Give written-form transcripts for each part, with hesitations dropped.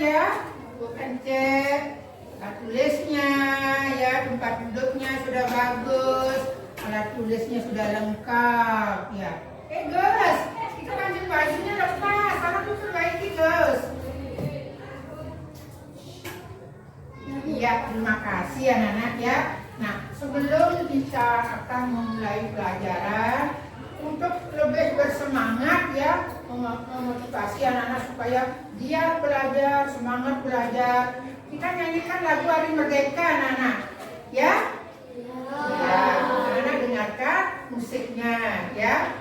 ya, Bu pencet alat tulisnya ya, tempat duduknya sudah bagus, alat tulisnya sudah lengkap ya. Guys, itu kancing bajunya lepas, karena tuh perbaiki guys. Ya, terima kasih anak-anak ya. Nah, sebelum kita akan memulai pelajaran, untuk lebih bersemangat ya, memotivasi anak-anak supaya dia belajar, semangat belajar, kita nyanyikan lagu Hari Merdeka anak-anak ya. Ya, anak-anak dengarkan musiknya ya.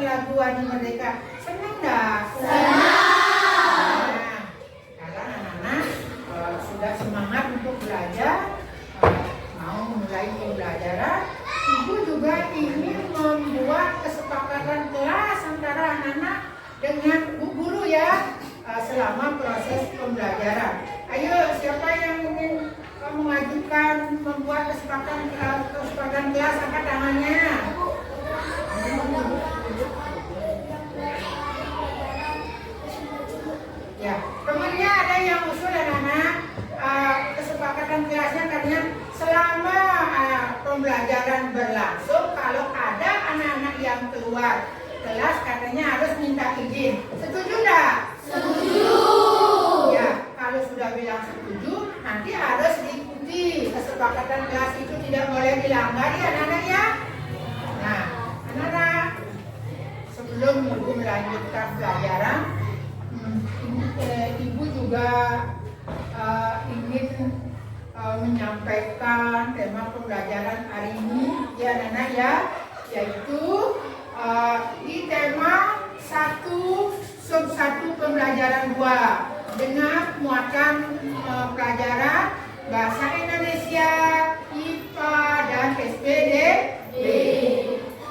Lagu Hari Merdeka, senang nggak? Senang. Karena anak-anak sudah semangat untuk belajar, mau memulai pembelajaran, ibu juga ingin membuat kesepakatan kelas antara anak-anak dengan bu guru ya, selama proses pembelajaran. Ayo, siapa yang ingin mengajukan membuat kesepakatan kelas, angkat tangannya. Ya, temannya ada yang usul anak-anak kesepakatan kelasnya, karena selama pembelajaran berlangsung, kalau ada anak-anak yang keluar kelas katanya harus minta izin. Setuju enggak? Setuju. Ya, kalau sudah bilang setuju, nanti harus diikuti. Kesepakatan kelas itu tidak boleh dilanggar ya anak-anak ya. Nah, anak-anak, sebelum ibu melanjutkan pelajaran, ibu juga ingin menyampaikan tema pembelajaran hari ini ya anak-anak ya, yaitu di tema 1/1 pembelajaran 2 dengan muatan pelajaran Bahasa Indonesia, IPA, dan SPDB.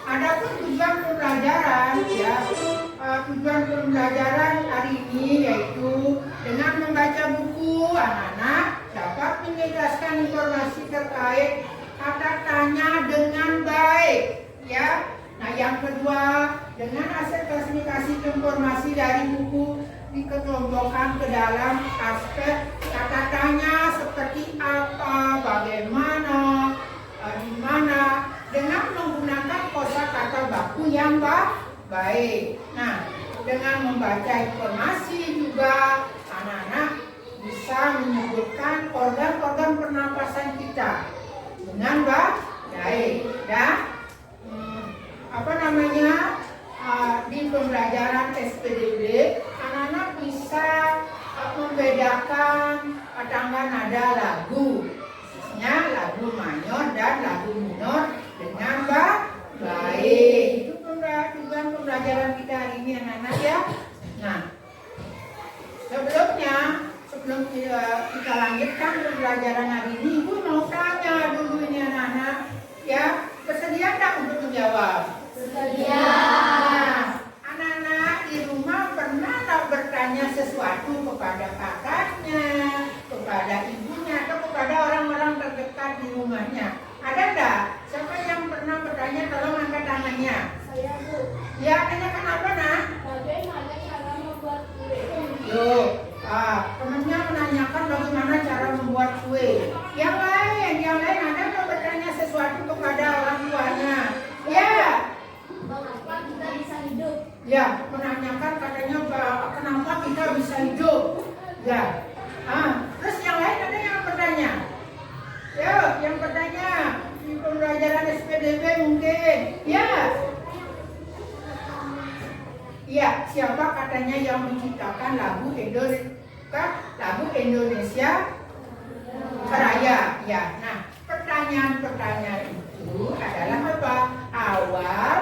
Adapun tujuan pembelajaran ya, tujuan pembelajaran hari ini yaitu dengan membaca buku, anak-anak dapat menjelaskan informasi terkait kata tanya dengan baik ya. Nah, yang kedua, dengan hasil klasifikasi informasi dari buku dikelompokkan ke dalam aspek kata tanya seperti apa, bagaimana, di mana, dengan menggunakan kosakata baku yang baik. Nah, dengan membaca informasi juga anak-anak bisa menyebutkan organ-organ pernapasan kita dengan baik. Dan di pembelajaran SPDB anak-anak bisa membedakan tangga nada lagu, khususnya lagu mayor dan lagu minor dengan baik. Itu tujuan pembelajaran kita hari ini anak-anak ya. Nah, sebelum kita lanjutkan pembelajaran hari ini, ibu mau tanya dulu ini anak-anak ya, bersedia tak untuk menjawab? Bersedia. Nah, anak-anak di rumah pernah tak bertanya sesuatu kepada kakaknya, kepada ibunya, atau kepada orang-orang terdekat di rumahnya? Ada enggak? Siapa yang pernah bertanya? Tolong angkat tangannya. Saya, Bu. Ya, tanyakan apa, Nak? Bagaimana cara membuat kue? Yuk, temennya menanyakan bagaimana cara membuat kue. Yang lain ada nggak bertanya? menanyakan katanya kenapa kita bisa hidup. Ya. Terus yang lain ada yang bertanya. Ya, yang bertanya di pembelajaran SPDB mungkin. Ya. Ya, siapa katanya yang menciptakan lagu Indonesia Raya? Ya. Nah, pertanyaan-pertanyaan itu adalah apa? Awal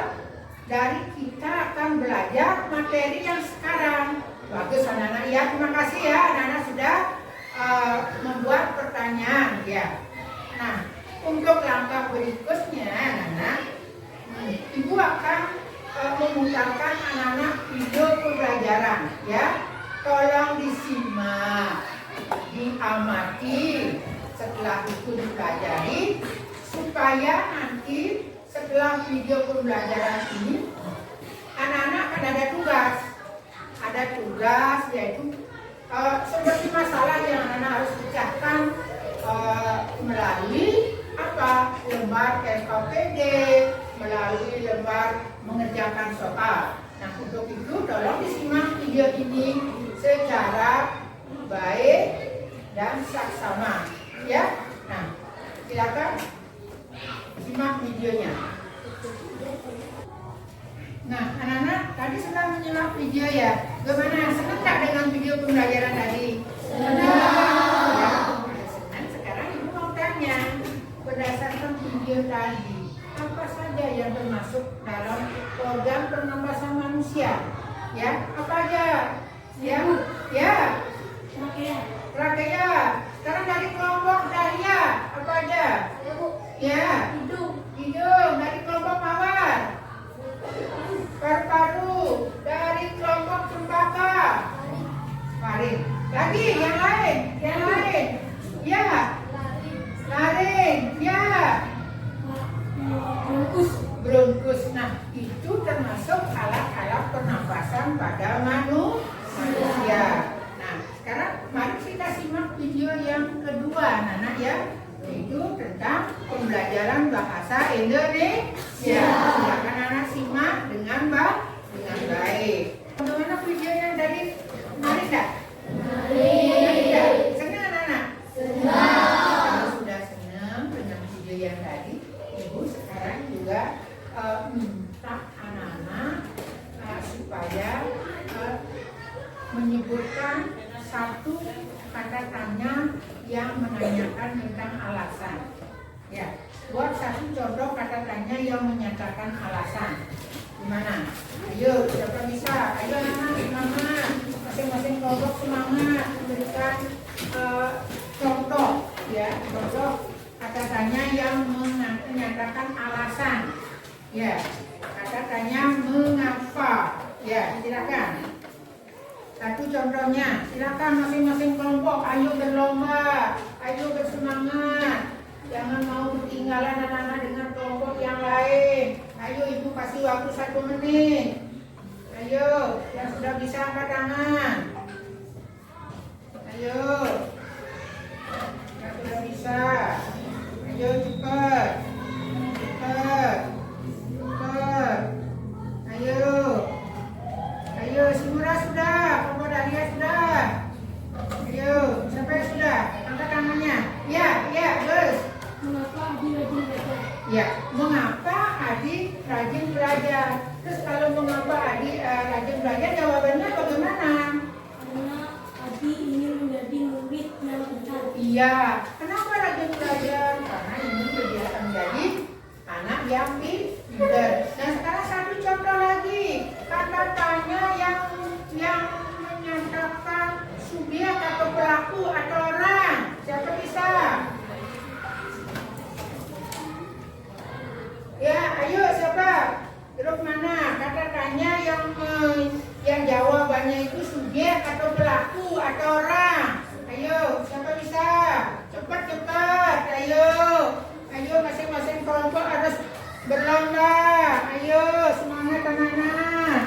dari kita akan belajar materi yang sekarang. Bagus anak-anak ya, terima kasih ya anak-anak sudah membuat pertanyaan ya. Nah, untuk langkah berikutnya anak-anak, Ibu akan memutarkan anak-anak video pembelajaran ya. Tolong disimak, diamati, setelah itu dipelajari supaya nanti setelah video pembelajaran ini anak-anak akan ada tugas yaitu seperti masalah yang anak-anak harus pecahkan melalui lembar SKPD, melalui lembar mengerjakan soal. Nah, untuk itu tolong disimak video ini secara baik dan saksama ya. Nah, silakan simak videonya. Nah, anak-anak tadi sudah menyimak video ya. Gimana? Senang tak dengan video pembelajaran tadi? Senang. Ya, senang. Sekarang Ibu mau tanya, berdasarkan video tadi, apa saja yang termasuk dalam organ pernapasan manusia? Ya, apa aja? Ya. Trachea. Sekarang dari kelompok dahlia, apa aja? Ya. Hidung. Dari kelompok mawar. Paru-paru. Dari kelompok cempaka. Faring. Lagi yang lain. Ya. Laring. Ya. Bronkus. Nah, itu termasuk alat-alat pernapasan pada manusia. Nah, sekarang mari kita simak video yang kedua, anak-anak ya, yaitu tentang pembelajaran bahasa Indonesia. Silakan anak simak dengan baik. Bagaimana video yang tadi? Menarik tak? Senang anak-anak? Kalau sudah senang dengan video yang tadi, Ibu sekarang juga minta anak-anak supaya menyebutkan satu kata tanya yang menanyakan tentang alasan. Ya, buat satu contoh kata tanya yang menyatakan alasan. Gimana? Ayo, siapa bisa? Ayo anak-anak, semangat. Masing-masing kelompok semangat memberikan contoh, ya, contoh kata tanya yang menyatakan alasan. Ya, kata tanya mengapa. Ya, silakan. Satu contohnya, silakan masing-masing kelompok, ayo berlomba, ayo bersemangat. Jangan mau ketinggalan anak-anak dengan kelompok yang lain. Ayo Ibu kasih waktu 1 menit. Ayo, yang sudah bisa angkat tangan. Ayo, yang sudah bisa. Ayo cepat. Ayo, Simura sudah, Papa Dahlia sudah. Ayo, siapa yang sudah? Angkat tangannya. Ya, bos. Mengapa Adi rajin belajar? Ya, mengapa Adi rajin belajar? Terus kalau mengapa Adi rajin belajar, jawabannya bagaimana? Karena Adi ingin menjadi murid yang pintar. Iya, kenapa rajin belajar? Karena ingin berbiasa menjadi anak yang pintar. Nah, sekarang satu contoh lagi, kata tanya yang menyatakan subjek atau pelaku atau orang. Siapa bisa? Ya, ayo siapa? Grup mana? Kata tanya yang jawabannya itu subjek atau pelaku atau orang. Ayo, siapa bisa? Cepat. Ayo masing-masing kelompok harus berlomba. Ayo, semangat anak-anak.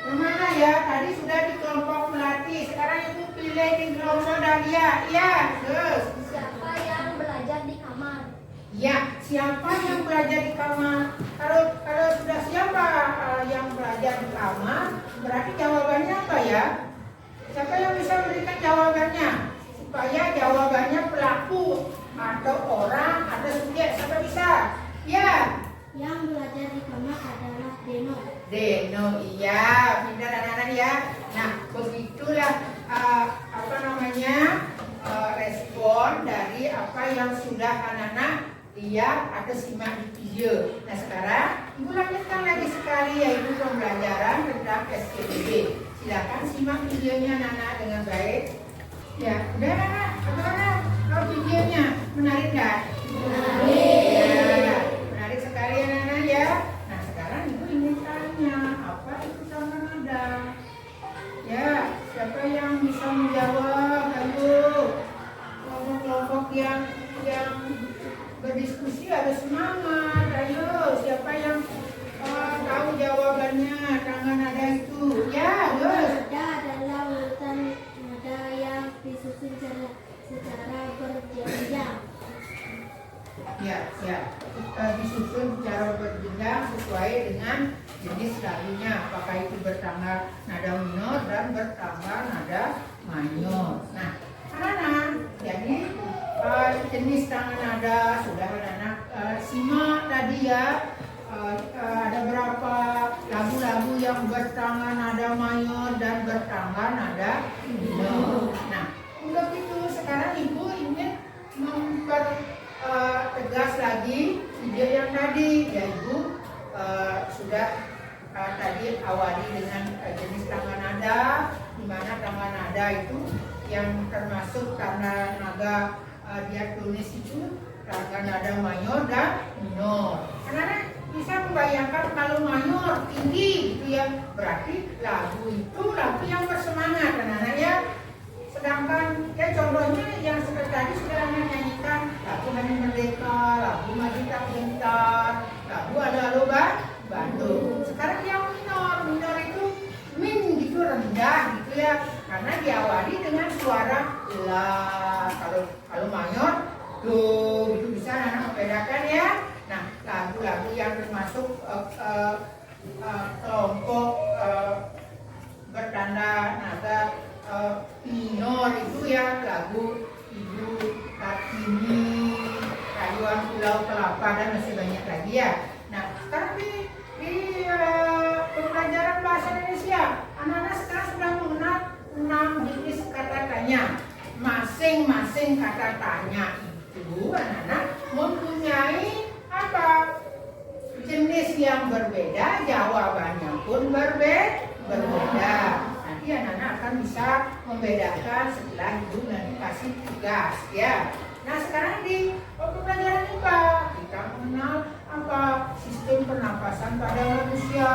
Kemana ya? Tadi sudah di kelompok melati. Sekarang Ibu pilih di kelompok dahlia. Ya, terus. Siapa yang belajar di kamar? Ya, siapa yang belajar di kamar? Kalau sudah jawabannya supaya jawabannya pelaku atau orang atau subjek. Siapa bisa? Ya. Yang belajar di kamar adalah Deno. Deno, iya, pintar anak-anak ya. Nah, begitulah respon dari apa yang sudah anak-anak lihat atau simak di video. Nah, sekarang Ibu lanjutkan lagi sekali, yaitu pembelajaran tentang SKBB. Silakan simak videonya anak-anak dengan baik. Ya, udah anak-anak, bagaimana kalau videonya? Menarik nggak? Ya, menarik sekali anak-anak ya. Nah, sekarang Ibu ingin tanya, apa itu tangan nada? Ya, siapa yang bisa menjawab? Ayo, kelompok-kelompok yang berdiskusi ada semangat. Ayo, siapa yang tahu jawabannya tangan nada itu? Ya, Gus. Nada adalah urutan nada yang disusun secara berjenjang. Ya, disusun secara berjenjang sesuai dengan jenis lagunya. Apakah itu bertangga nada minor dan bertangga nada mayor. Nah, anak-anak, jadi jenis tangga nada sudah anak-anak simak tadi ya. Ada berapa lagu-lagu yang bertangga nada mayor dan bertangga nada minor. Nah, untuk itu sekarang Ibu ingin tegas lagi video yang tadi, ya Ibu sudah tadi awali dengan jenis tangga nada, di mana tangga nada itu yang termasuk tangga nada diatonis itu tangga nada mayor dan minor. Anak-anak bisa membayangkan kalau mayor tinggi gitu ya, berarti lagu itu lagu yang bersemangat anak-anak ya. Sedangkan ya contohnya yang seperti tadi sudah anak nyanyikan lagu Hari Merdeka, lagu Maju Tak Gentar, lagu Ada Loba Bandung. Sekarang yang minor itu min gitu, rendah gitu ya, karena diawali dengan suara la. Kalau mayor do gitu, bisa anak membedakan ya. Nah, lagu-lagu yang termasuk kelompok bertanda nada minor itu ya lagu Ibu Kartini, Rayuan Pulau Kelapa, dan masih banyak lagi ya. Nah, sekarang di pembelajaran bahasa Indonesia, anak-anak sekarang sudah mengenal 6 jenis kata tanya. Masing-masing kata tanya itu anak-anak mempunyai apa? Jenis yang berbeda, jawabannya pun berbeda. Nanti anak-anak akan bisa membedakan setelah Ibu nanti kasih tugas ya. Nah, sekarang di pembelajaran IPA kita mengenal apa? Sistem pernapasan pada manusia.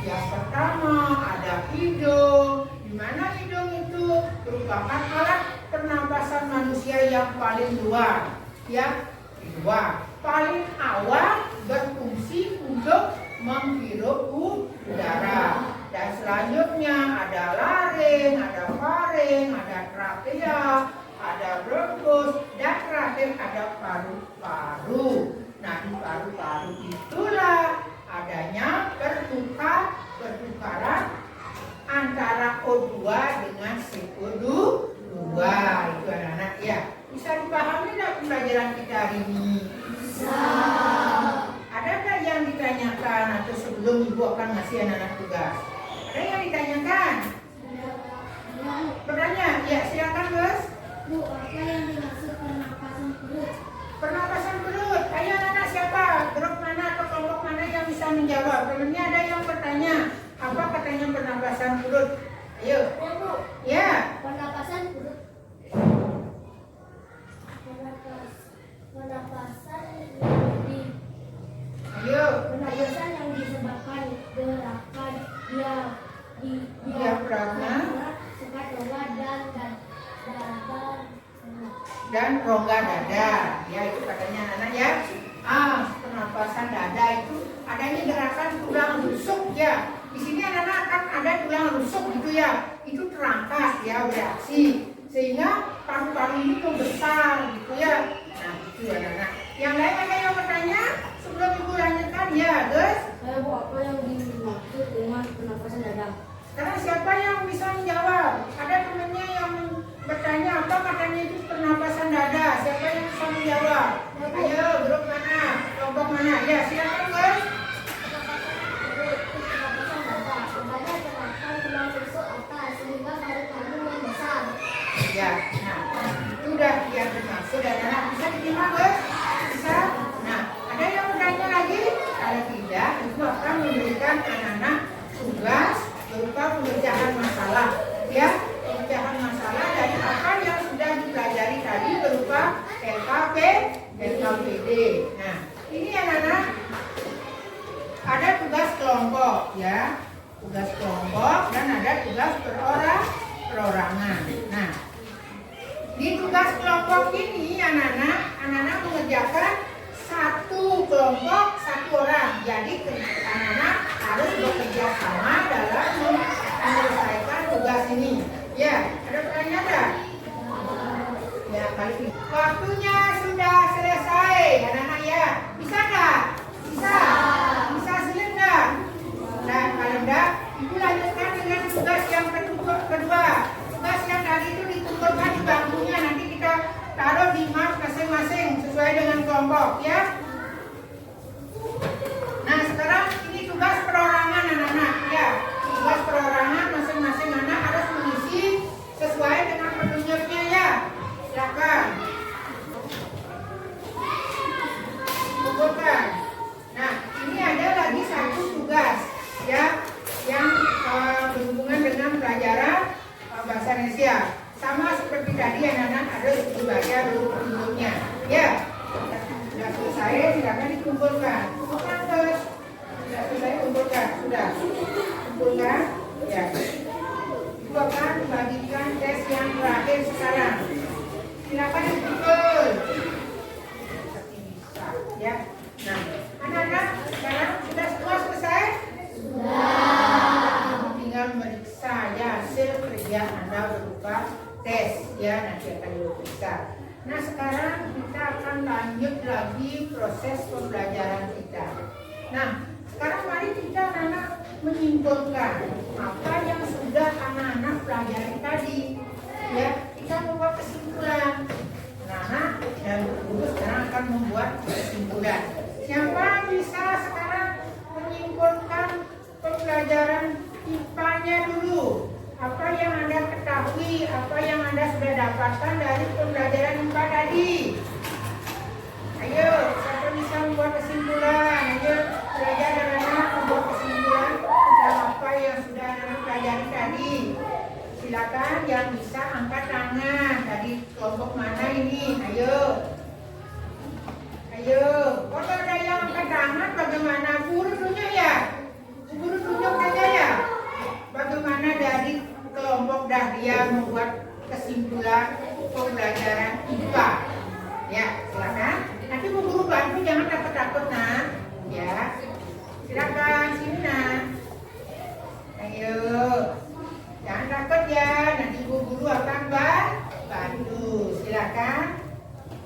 Yang pertama ada hidung, di mana hidung itu merupakan alat pernapasan manusia yang paling luar, yang kedua paling awal berfungsi untuk menghirup udara. Dan selanjutnya ada laring, ada faring, ada trakea, ada bronkus, dan terakhir ada paru-paru. Nah, di paru-paru itulah adanya pertukaran antara O2 dengan CO2. Itu anak-anak ya. Bisa dipahami tidak pembelajaran kita hari ini? Bisa. Adakah yang ditanyakan atau sebelum Ibu akan ngasih anak-anak tugas? Ada yang ditanyakan? Bertanya? Ya, silakan Gus. Bu, apa yang dimaksud pernapasan perut? Pernapasan perut. Ayo anak-anak, siapa? Grup mana atau kelompok mana yang bisa menjawab? Sebelumnya ada yang bertanya, apa katanya pernapasan perut? Ayo. Ya, Bu. Ya. Pernapasan perut. Pernapasan Ayo. yang disebabkan gerakan Diafragma sekat rongga dan rongga dada. Ya, itu katanya anak ya. Pernapasan dada itu adanya gerakan tulang rusuk ya. Di sini anak-anak kan ada tulang rusuk gitu ya. Itu terangkat ya, bereaksi sehingga paru-paru ini membesar gitu ya. Nah, itu anak-anak. Yang lain ada yang bertanya sebelum Ibu lanjutkan ya, Gus? Bu, apa yang dimaksud dengan pernapasan dada? Sekarang siapa yang bisa menjawab? Ada temannya yang Ayo, grup mana? Kelompok mana? Ya, silakan guys. Ya, nah, itu udah yang dimaksud dan anak bisa diterima guys? Bisa? Nah, ada yang bertanya lagi? Kalau tidak, itu akan memberikan anak-anak tugas berupa pemecahan masalah. Ya, pemecahan masalah dari apa yang sudah dipelajari tadi berupa LKP, LKPD. Nah, ini anak-anak ada tugas kelompok ya, tugas kelompok dan ada tugas perorangan. Nah, di tugas kelompok ini anak-anak mengerjakan satu kelompok satu orang. Jadi anak-anak harus bekerja sama dalam menyelesaikan tugas ini. Ya, ada pertanyaan enggak? Ya, kali ini. Waktunya sudah selesai, anak-anak ya. Bisa enggak? Bisa. Bisa sulit enggak? Nah, kalau enggak, ibu lanjutkan dengan tugas yang kedua. Tugas yang tadi itu dikumpulkan di bangkunya. Nanti kita taruh di mat masing-masing sesuai dengan kelompok ya. Nah, sekarang ini tugas perorangan anak-anak ya. Tugas perorangan masing-masing anak harus mengisi sesuai dengan petunjuknya ya. Silakan. Kumpulkan. Nah, ini ada lagi satu tugas ya yang berhubungan dengan pelajaran bahasa Indonesia. Sama seperti tadi anak-anak harus dibaca dulu petunjuknya. Ya. Sudah selesai, silakan dikumpulkan. Kumpulkan terus. Sudah selesai, kumpulkan. Sudah. Kumpulkan. Ya. Itu akan dibagikan tes yang terakhir sekarang. Silakan dikumpul. Seperti bisa. Ya. Nah, anak-anak sekarang sudah semua selesai? Sudah. Tinggal meriksa ya hasil kerja Anda berupa tes ya, nanti akan diperiksa. Nah, sekarang kita akan lanjut lagi proses pembelajaran kita. Nah, sekarang mari kita anak-anak menyimpulkan apa yang sudah anak-anak pelajari tadi. Ya, kita membuat kesimpulan. Nah, dan guru sekarang akan membuat kesimpulan. Siapa bisa sekarang menyimpulkan pembelajaran IPA-nya dulu? Apa yang Anda ketahui, apa yang Anda sudah dapatkan dari pembelajaran IPA tadi? Ayo, siapa bisa membuat kesimpulan? Ayo, belajar anak-anak membuat kesimpulan tentang apa yang sudah anak pelajari tadi. Silakan yang bisa angkat tangan. Dari kelompok mana ini? Ayo. Ayo. Kalau ada yang angkat tangan, bagaimana? Guru tunjuk ya? Guru tunjuk saja ya? Bagaimana dari kelompok Dahlia membuat kesimpulan pembelajaran IPA? Ya, silakan. Nanti Bu Guru bantu, jangan takut-takut nah. Ya, silakan sini nah. Ayo, jangan takut ya. Nanti Bu Guru akan bantu. Silakan.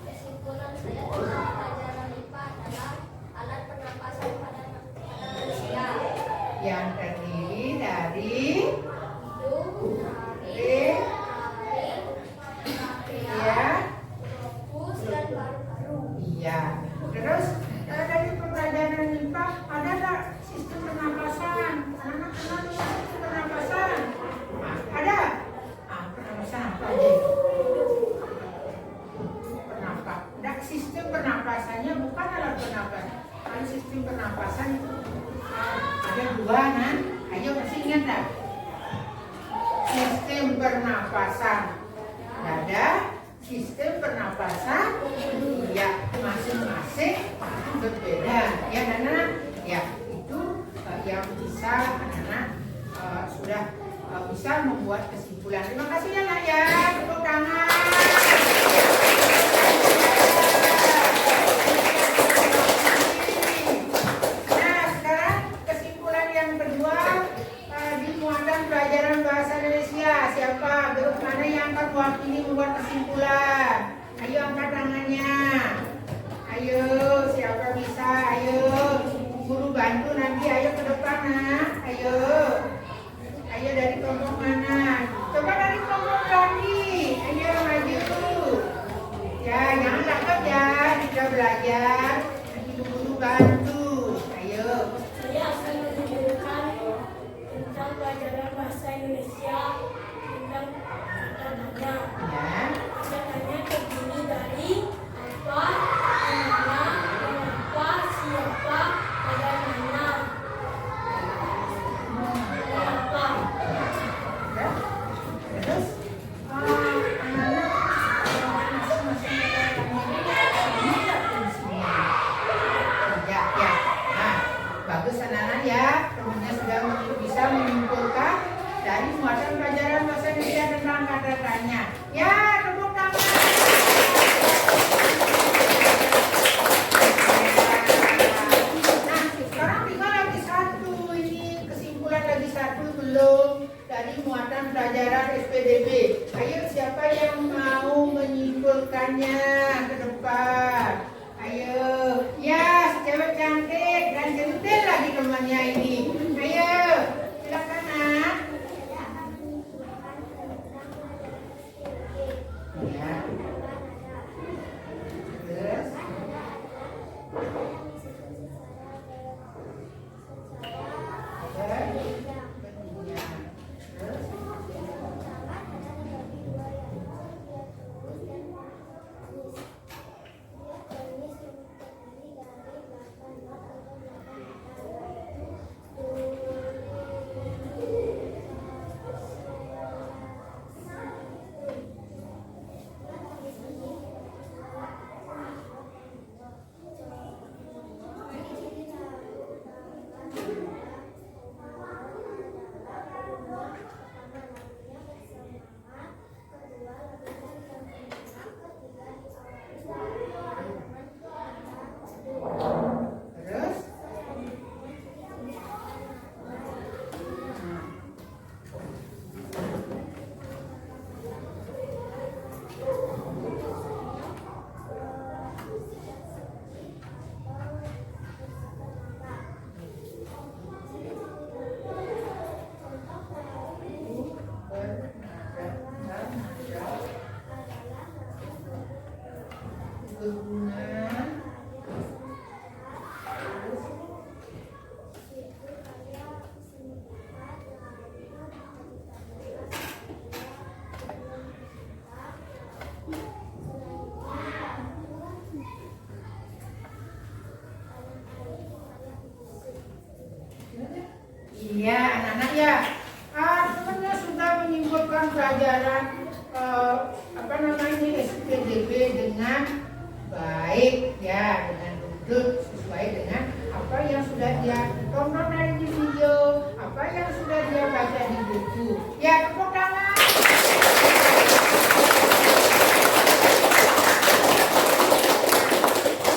Kesimpulan saya tentang pelajaran IPA adalah alat pernapasan pada manusia. Yang terdiri dari Hidung, tarik, ya, fokus, dan paru-paru. iya. Terus dari pembelajaran IPA ada nggak sistem pernapasan? Anak-anak kenal dengan sistem pernapasan? Ada? Pernapasan apa aja? Pernapas. Dan sistem pernapasannya bukan alat pernapasan. Kalau sistem pernapasan itu ada dua, nah. Ayo masih ingat tak? Sistem pernapasan dada, sistem pernapasan ya, masing-masing berbeda ya anak-anak ya. Itu yang bisa anak-anak sudah bisa membuat kesimpulan. Terima kasih ya nak ya, tepuk tangan. Nah, sekarang kesimpulan yang kedua di muatan pelajaran bahasa Indonesia. Siapa? Grup mana yang akan mewakili membuat kesimpulan? Ayo angkat tangannya. Ayo, siapa bisa? Ayo, guru bantu nanti. Ayo ke depan nak. Ayo. Ayo dari kelompok mana? Coba dari kelompok tadi. Ayo maju. Ya, jangan takut ya. suaranya. Ya, tepuk tangan. Nah, sekarang tinggal lagi satu. Ini kesimpulan lagi satu belum dari muatan pelajaran SPDB. Ayo, siapa yang mau menyimpulkannya ke depan? Ayo, ya, si cewek cantik dan centil lagi temannya ini. Ayo, silakan nak. Ya. Terus. Berikutnya. Terus. Terus. Iya, anak-anak ya. Temannya sudah menyimpulkan pelajaran SPDB dengan baik ya, dengan duduk sesuai dengan apa yang sudah dia tonton dari di video, apa yang sudah dia baca di buku. Ya, tepuk tangan.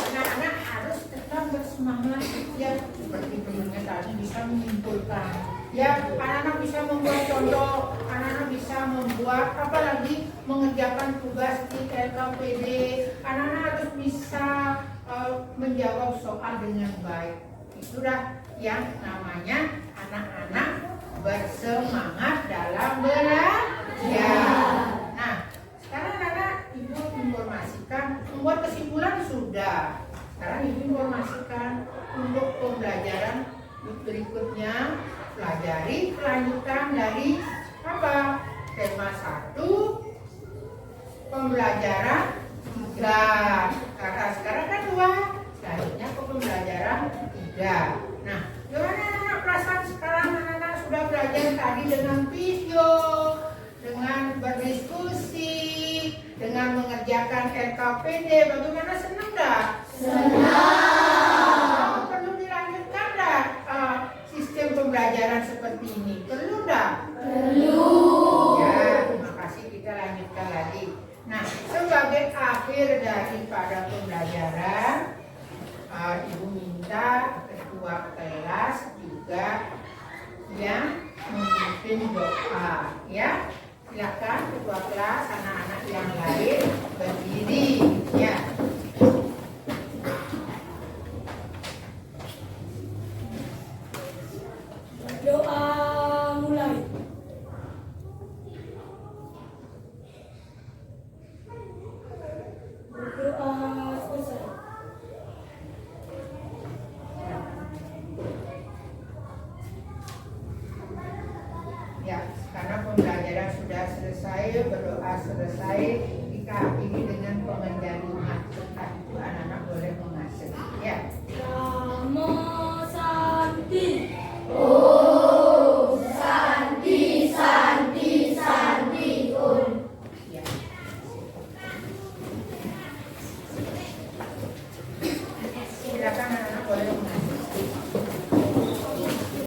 Anak-anak harus tetap bersemangat ya, seperti temannya tadi bisa menyimpulkan. Ya, anak-anak bisa membuat contoh, anak-anak bisa membuat apalagi mengerjakan tugas di LKPD. Anak-anak harus bisa menjawab soal dengan baik. Itulah yang namanya anak-anak bersemangat dalam belajar. Nah, sekarang anak-anak ibu informasikan, membuat kesimpulan sudah. Sekarang ibu informasikan untuk pembelajaran berikutnya, pelajari kelanjutan dari apa? Tema 1, pembelajaran 3. Karena sekarang kan 2, selanjutnya ke pembelajaran 3. Nah, gimana anak-anak perasaan sekarang anak-anak sudah belajar tadi dengan video, dengan berdiskusi, dengan mengerjakan LKPD, bagaimana, senang dah? Senang. Perlu dilanjutkan dah sistem pembelajaran seperti ini? Perlu dah? Perlu. Ya, terima kasih, kita lanjutkan lagi. Nah, sebagai akhir daripada pembelajaran, ibu minta ketua kelas juga yang memimpin doa, ya. Silakan ketua kelas, anak-anak yang lain berdiri, ya. Doa mulai. Berdoa selesai. Ya, karena pembelajaran sudah selesai, berdoa selesai,